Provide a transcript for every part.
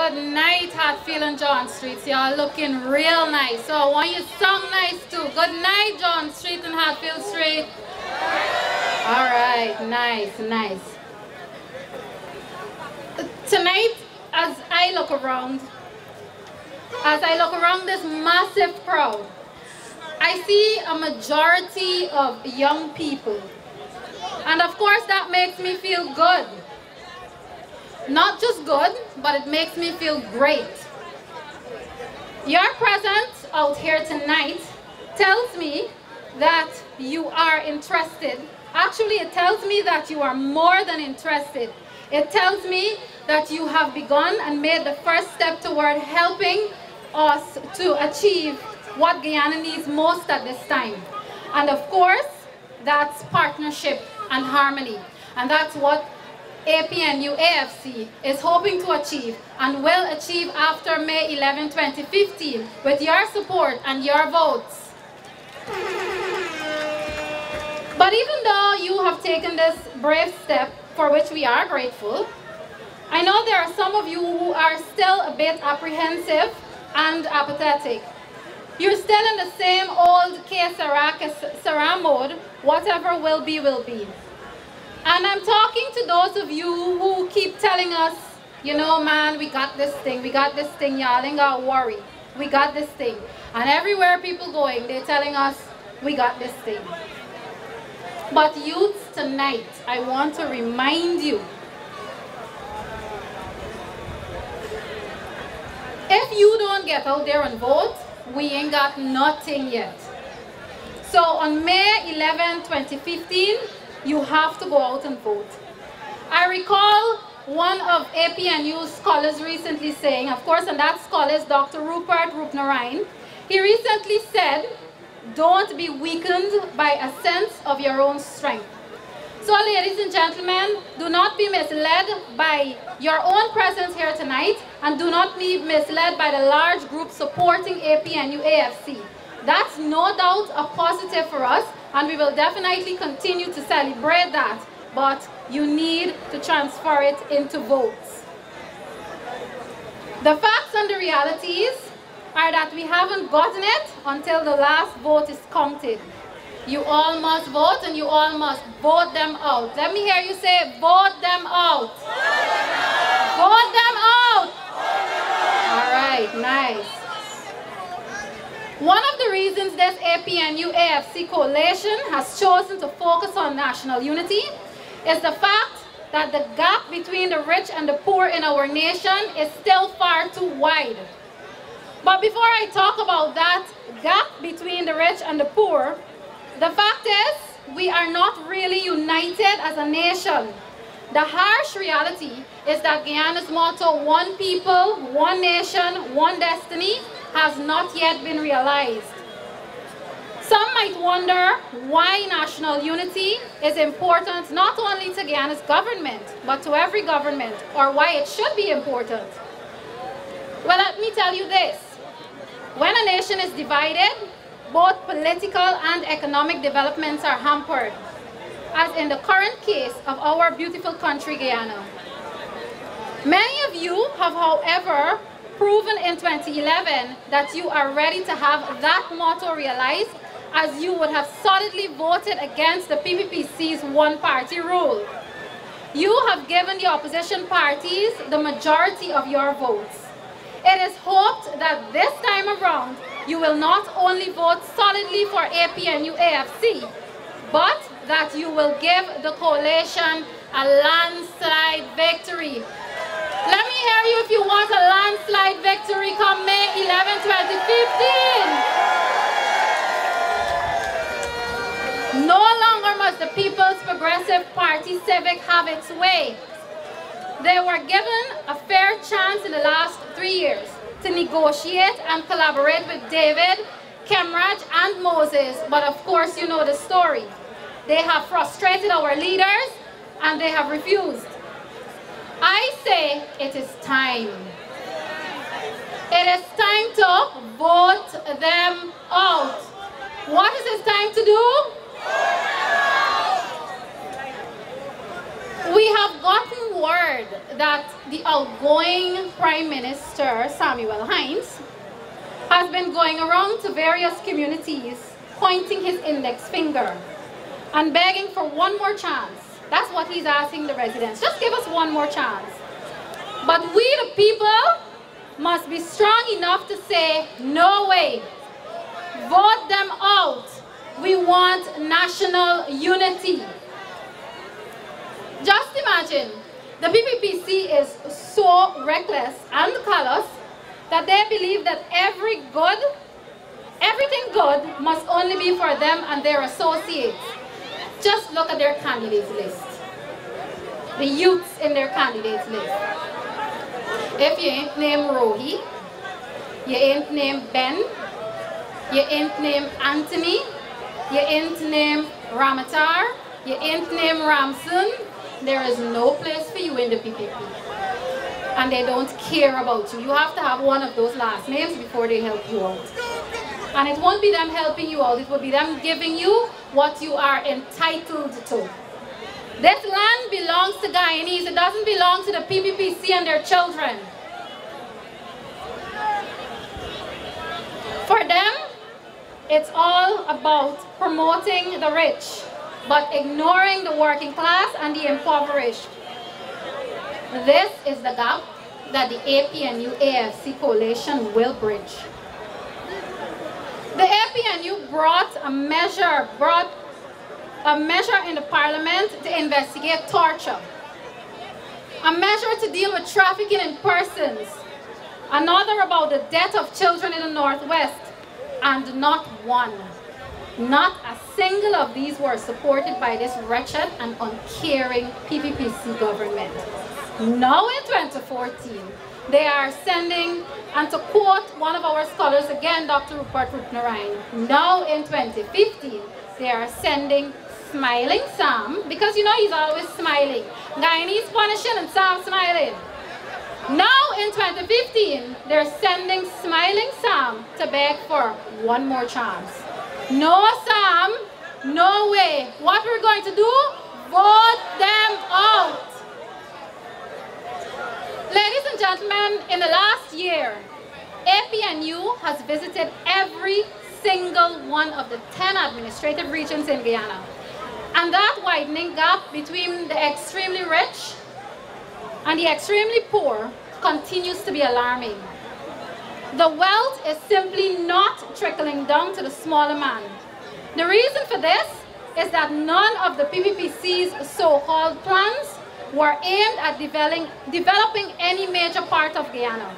Good night, Hatfield and John Streets. Y'all looking real nice. So I want you to sing nice too. Good night, John Street and Hatfield Street. All right, nice, nice. Tonight, as I look around this massive crowd, I see a majority of young people. And of course, that makes me feel good. Not just good, but it makes me feel great. Your presence out here tonight tells me that you are interested. Actually, it tells me that you are more than interested. It tells me that you have begun and made the first step toward helping us to achieve what Guyana needs most at this time. And of course, that's partnership and harmony. And that's what APNU AFC is hoping to achieve and will achieve after May 11, 2015 with your support and your votes. But even though you have taken this brave step, for which we are grateful, I know there are some of you who are still a bit apprehensive and apathetic. You're still in the same old que sera mode, whatever will be, will be. And I'm talking to those of you who keep telling us, you know, man, we got this thing, y'all ain't gotta worry. We got this thing. And everywhere people going, they're telling us, we got this thing. But youths, tonight, I want to remind you, if you don't get out there and vote, we ain't got nothing yet. So on May 11, 2015, you have to go out and vote. I recall one of APNU's scholars recently saying, of course, and that scholar is Dr. Rupert Rupnarayan. He recently said, don't be weakened by a sense of your own strength. So ladies and gentlemen, do not be misled by your own presence here tonight, and do not be misled by the large group supporting APNU AFC. That's no doubt a positive for us, and we will definitely continue to celebrate that, but you need to transfer it into votes. The facts and the realities are that we haven't gotten it until the last vote is counted. You all must vote, and you all must vote them out. Let me hear you say, vote them out. Vote them out. All right, nice. One of the reasons this APNU AFC coalition has chosen to focus on national unity is the fact that the gap between the rich and the poor in our nation is still far too wide. But before I talk about that gap between the rich and the poor, the fact is we are not really united as a nation. The harsh reality is that Guyana's motto, one people, one nation, one destiny, has not yet been realized. Some might wonder why national unity is important not only to Guyana's government, but to every government, or why it should be important. Well, let me tell you this. When a nation is divided, both political and economic developments are hampered, as in the current case of our beautiful country, Guyana. Many of you have, however, proven in 2011 that you are ready to have that motto realized, as you would have solidly voted against the PPPC's one-party rule. You have given the opposition parties the majority of your votes. It is hoped that this time around, you will not only vote solidly for APNU AFC, but that you will give the coalition a landslide victory. Let me hear you if you want a landslide victory come May 11, 2015. No longer must the People's Progressive Party Civic have its way. They were given a fair chance in the last 3 years to negotiate and collaborate with David, Kemraj, and Moses, but of course you know the story. They have frustrated our leaders and they have refused. I say it is time. It is time to vote them out. What is it time to do? We have gotten word that the outgoing Prime Minister, Samuel Hines, has been going around to various communities, pointing his index finger and begging for one more chance. That's what he's asking the residents. Just give us one more chance. But we, the people, must be strong enough to say, no way. Vote them out. We want national unity. Just imagine, the PPPC is so reckless and callous that they believe that everything good must only be for them and their associates. Just look at their candidates list. The youths in their candidates list. If you ain't named Rohi, you ain't named Ben, you ain't named Anthony, you ain't named Ramatar, you ain't named Ramson, there is no place for you in the PPP. And they don't care about you. You have to have one of those last names before they help you out. And it won't be them helping you out, it will be them giving you what you are entitled to. This land belongs to Guyanese, it doesn't belong to the PPPC and their children. For them, it's all about promoting the rich, but ignoring the working class and the impoverished. This is the gap that the APNU AFC coalition will bridge. The APNU brought a measure in the parliament to investigate torture, a measure to deal with trafficking in persons, another about the death of children in the Northwest, and not one, not a single of these were supported by this wretched and uncaring PPPC government. Now in 2014, they are sending, and to quote one of our scholars again, Dr. Rupert Rupnarayan, now in 2015, they are sending Smiling Sam, because you know he's always smiling. Guyanese punishing and Sam smiling. Now in 2015, they're sending Smiling Sam to beg for one more chance. No Sam, no way. What we're going to do? Vote them out. Ladies and gentlemen, in the last year, APNU has visited every single one of the 10 administrative regions in Guyana. And that widening gap between the extremely rich and the extremely poor continues to be alarming. The wealth is simply not trickling down to the smaller man. The reason for this is that none of the PPPC's so-called plans were aimed at developing any major part of Guyana.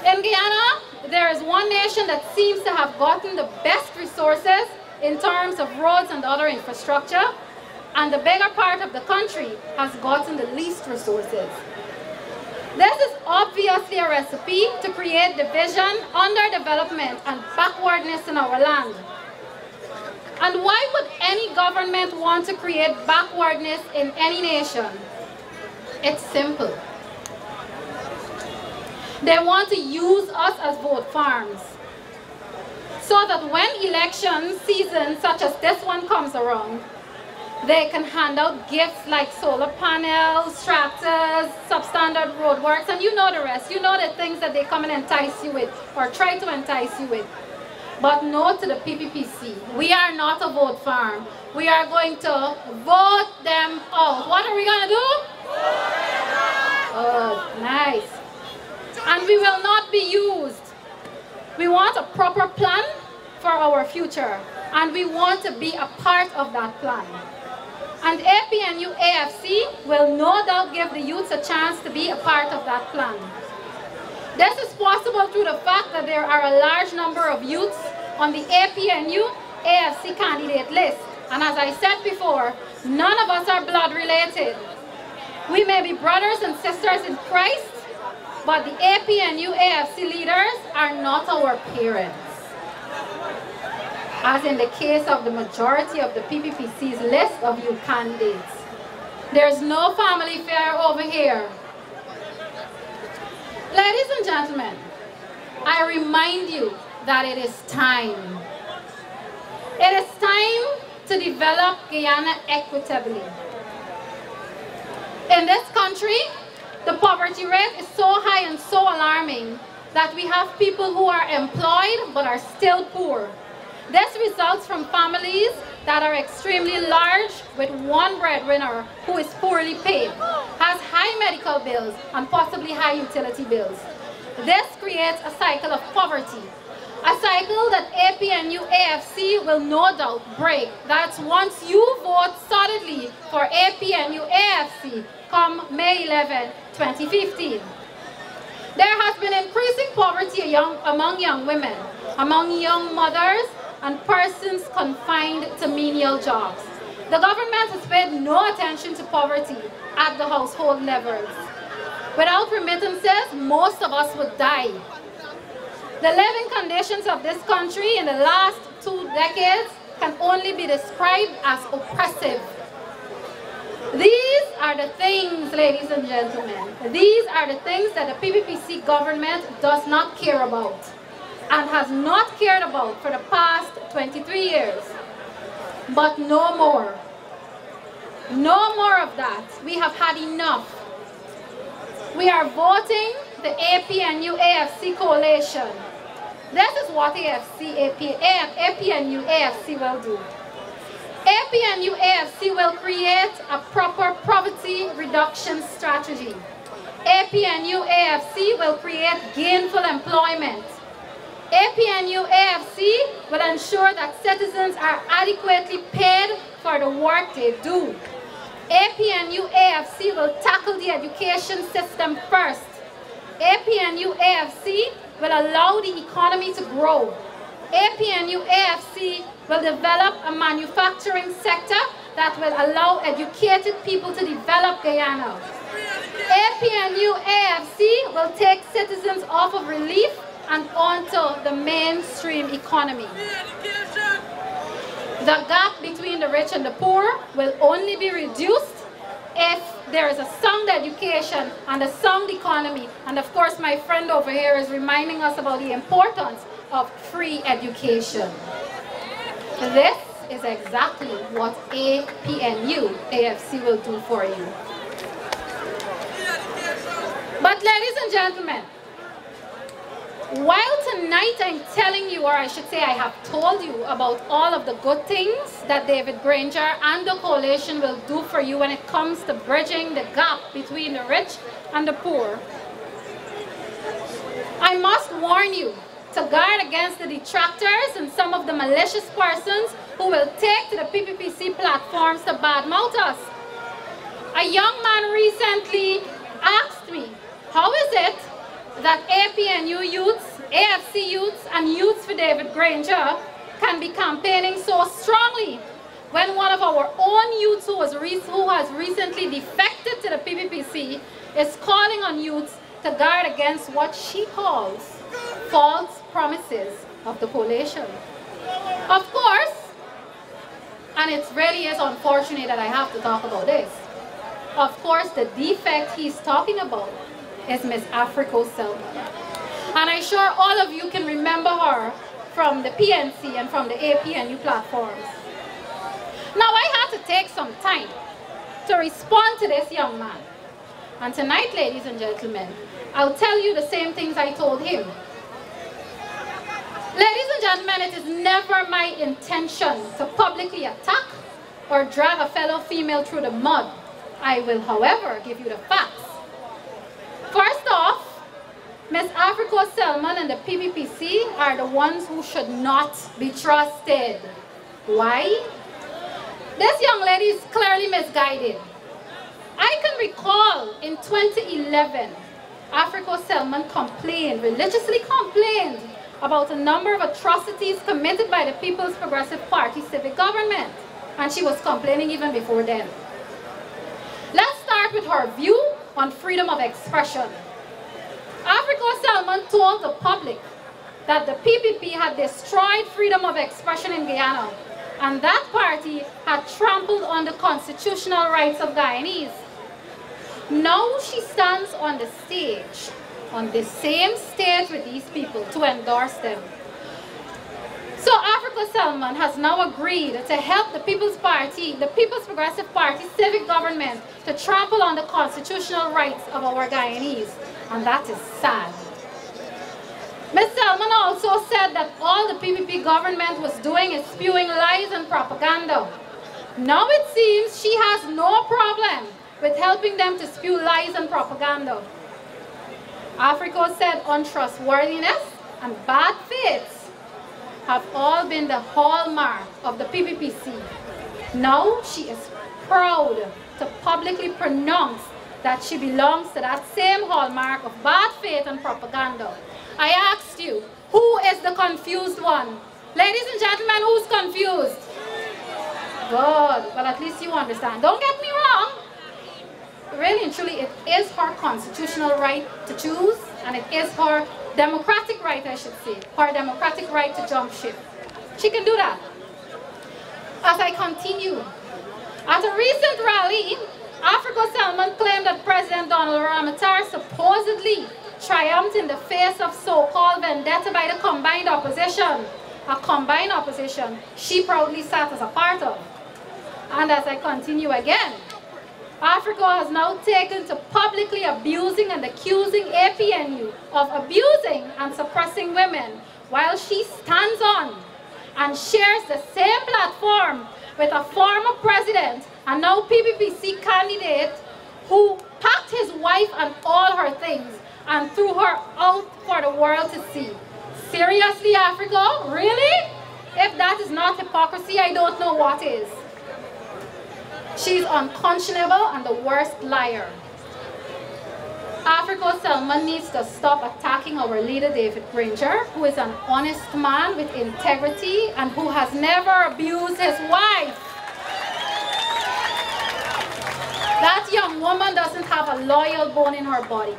In Guyana, there is one nation that seems to have gotten the best resources in terms of roads and other infrastructure, and the bigger part of the country has gotten the least resources. This is obviously a recipe to create division, underdevelopment, and backwardness in our land. And why would any government want to create backwardness in any nation? It's simple. They want to use us as vote farms, so that when election season such as this one comes around, they can hand out gifts like solar panels, tractors, substandard roadworks, and you know the rest. You know the things that they come and entice you with, or try to entice you with. But no to the PPPC. We are not a vote farm. We are going to vote them out. What are we going to do? Oh, nice. And we will not be used. We want a proper plan for our future, and we want to be a part of that plan. And APNU AFC will no doubt give the youths a chance to be a part of that plan. This is possible through the fact that there are a large number of youths on the APNU AFC candidate list. And as I said before, none of us are blood related. We may be brothers and sisters in Christ, but the APNU AFC leaders are not our parents. As in the case of the majority of the PPPC's list of youth candidates. There's no family fair over here. Ladies and gentlemen, I remind you that it is time. It is time to develop Guyana equitably. In this country, the poverty rate is so high and so alarming that we have people who are employed but are still poor. This results from families that are extremely large with one breadwinner who is poorly paid, has high medical bills and possibly high utility bills. This creates a cycle of poverty, a cycle that APNU AFC will no doubt break. That's once you vote solidly for APNU AFC come May 11, 2015. There has been increasing poverty among young women, among young mothers, and persons confined to menial jobs. The government has paid no attention to poverty at the household levels. Without remittances, most of us would die. The living conditions of this country in the last 2 decades can only be described as oppressive. These are the things, ladies and gentlemen, these are the things that the PPPC government does not care about and has not cared about for the past 23 years. But no more. No more of that. We have had enough. We are voting the APNU AFC coalition. This is what APNU AFC will do. APNU AFC will create a proper poverty reduction strategy. APNU AFC will create gainful employment. APNU AFC will ensure that citizens are adequately paid for the work they do. APNU AFC will tackle the education system first. APNU AFC will allow the economy to grow. APNU AFC will develop a manufacturing sector that will allow educated people to develop Guyana. APNU AFC will take citizens off of relief and onto the mainstream economy. The gap between the rich and the poor will only be reduced if there is a sound education and a sound economy. And of course, my friend over here is reminding us about the importance of free education. This is exactly what APNU AFC will do for you. But ladies and gentlemen, while tonight I'm telling you, or I should say I have told you about all of the good things that David Granger and the coalition will do for you when it comes to bridging the gap between the rich and the poor, I must warn you to guard against the detractors and some of the malicious persons who will take to the PPPC platforms to badmouth us. A young man recently asked me, how is it that APNU youths, AFC youths, and Youths for David Granger can be campaigning so strongly when one of our own youths who has recently defected to the PPPC is calling on youths to guard against what she calls false promises of the coalition. Of course, and it really is unfortunate that I have to talk about this, of course the defect he's talking about is Miss Africo Selman. And I'm sure all of you can remember her from the PNC and from the APNU platforms. Now I had to take some time to respond to this young man. And tonight, ladies and gentlemen, I'll tell you the same things I told him. Ladies and gentlemen, it is never my intention to publicly attack or drag a fellow female through the mud. I will, however, give you the facts. First off, Ms. Africo Selman and the PPPC are the ones who should not be trusted. Why? This young lady is clearly misguided. I can recall in 2011, Africo Selman religiously complained about a number of atrocities committed by the People's Progressive Party civic government. And she was complaining even before then. Let's start with her view on freedom of expression. Africo Selman told the public that the PPP had destroyed freedom of expression in Guyana, and that party had trampled on the constitutional rights of Guyanese. Now she stands on the stage, on the same stage with these people, to endorse them. So Africo Africo Selman has now agreed to help the People's Party, the People's Progressive Party civic government to trample on the constitutional rights of our Guyanese. And that is sad. Ms. Selman also said that all the PPP government was doing is spewing lies and propaganda. Now it seems she has no problem with helping them to spew lies and propaganda. Africo said untrustworthiness and bad faith have all been the hallmark of the PPPC. Now she is proud to publicly pronounce that she belongs to that same hallmark of bad faith and propaganda. I asked you, who is the confused one? Ladies and gentlemen, who's confused? Good. Well, at least you understand. Don't get me wrong. Really and truly, it is her constitutional right to choose, and it is her democratic right, I should say, her democratic right to jump ship. She can do that. As I continue, at a recent rally, Africo Selman claimed that President Donald Ramatar supposedly triumphed in the face of so-called vendetta by the combined opposition. A combined opposition she proudly sat as a part of. And as I continue again, Africa has now taken to publicly abusing and accusing APNU of abusing and suppressing women, while she stands on and shares the same platform with a former president and now PPPC candidate who packed his wife and all her things and threw her out for the world to see. Seriously, Africa? Really? If that is not hypocrisy, I don't know what is. She's unconscionable and the worst liar. Africo Selman needs to stop attacking our leader David Granger, who is an honest man with integrity and who has never abused his wife. That young woman doesn't have a loyal bone in her body.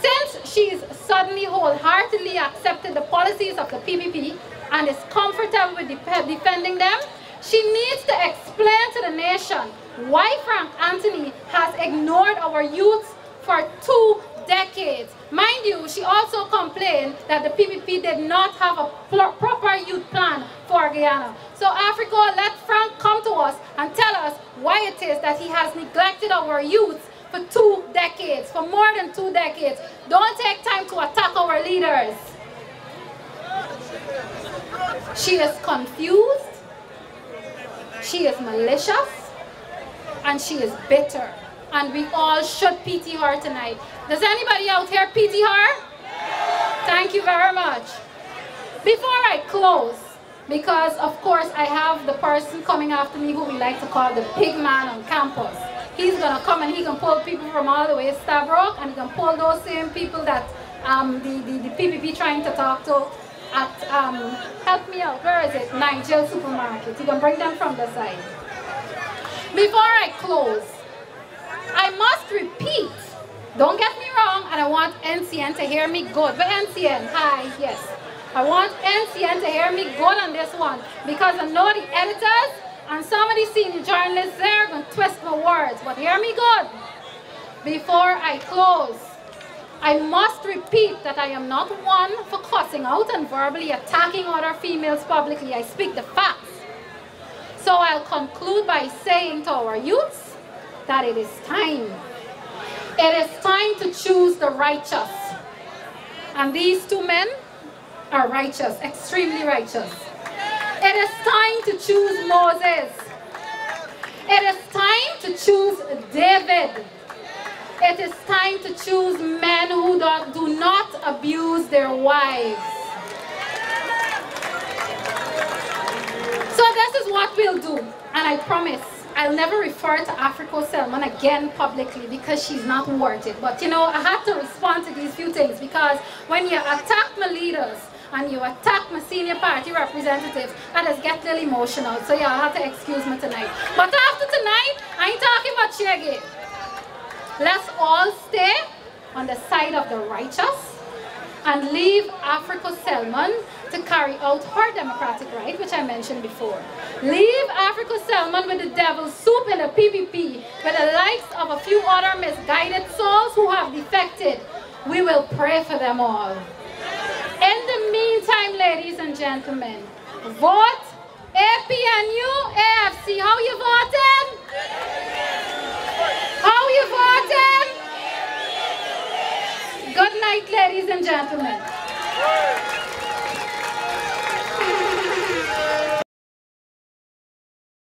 Since she's suddenly wholeheartedly accepted the policies of the PPP and is comfortable with defending them, she needs to explain to the nation why Frank Anthony has ignored our youth for 2 decades. Mind you, she also complained that the PPP did not have a proper youth plan for Guyana. So Africa, let Frank come to us and tell us why it is that he has neglected our youth for 2 decades, for more than 2 decades. Don't take time to attack our leaders. She is confused, she is malicious, and she is bitter. And we all should pity her tonight. Does anybody out here pity her? Thank you very much. Before I close, because of course I have the person coming after me who we like to call the big man on campus. He's gonna come and he can pull people from all the way to Stabroek, and he can pull those same people that the PPP trying to talk to at, help me out, where is it? Nigel Supermarket. He can bring them from the side. Before I close, I must repeat, don't get me wrong, and I want NCN to hear me good. But NCN, hi, yes. I want NCN to hear me good on this one, because I know the editors and some of the senior journalists there are going to twist my words, but hear me good. Before I close, I must repeat that I am not one for cussing out and verbally attacking other females publicly. I speak the facts. So I'll conclude by saying to our youths that it is time. It is time to choose the righteous. And these 2 men are righteous, extremely righteous. It is time to choose Moses. It is time to choose David. It is time to choose men who do not abuse their wives. So this is what we'll do, and I promise I'll never refer to Africo Selman again publicly because she's not worth it. But you know, I had to respond to these few things, because when you attack my leaders and you attack my senior party representatives, I just get a little emotional. So yeah, I'll have to excuse me tonight. But after tonight, I ain't talking about Shaggy. Let's all stay on the side of the righteous and leave Africo Selman to carry out her democratic right, which I mentioned before. Leave Africo Selman with the devil's soup in the PPP, with the likes of a few other misguided souls who have defected. We will pray for them all. In the meantime, ladies and gentlemen, Vote APNU AFC. How you voting? How you voting? Good night, ladies and gentlemen.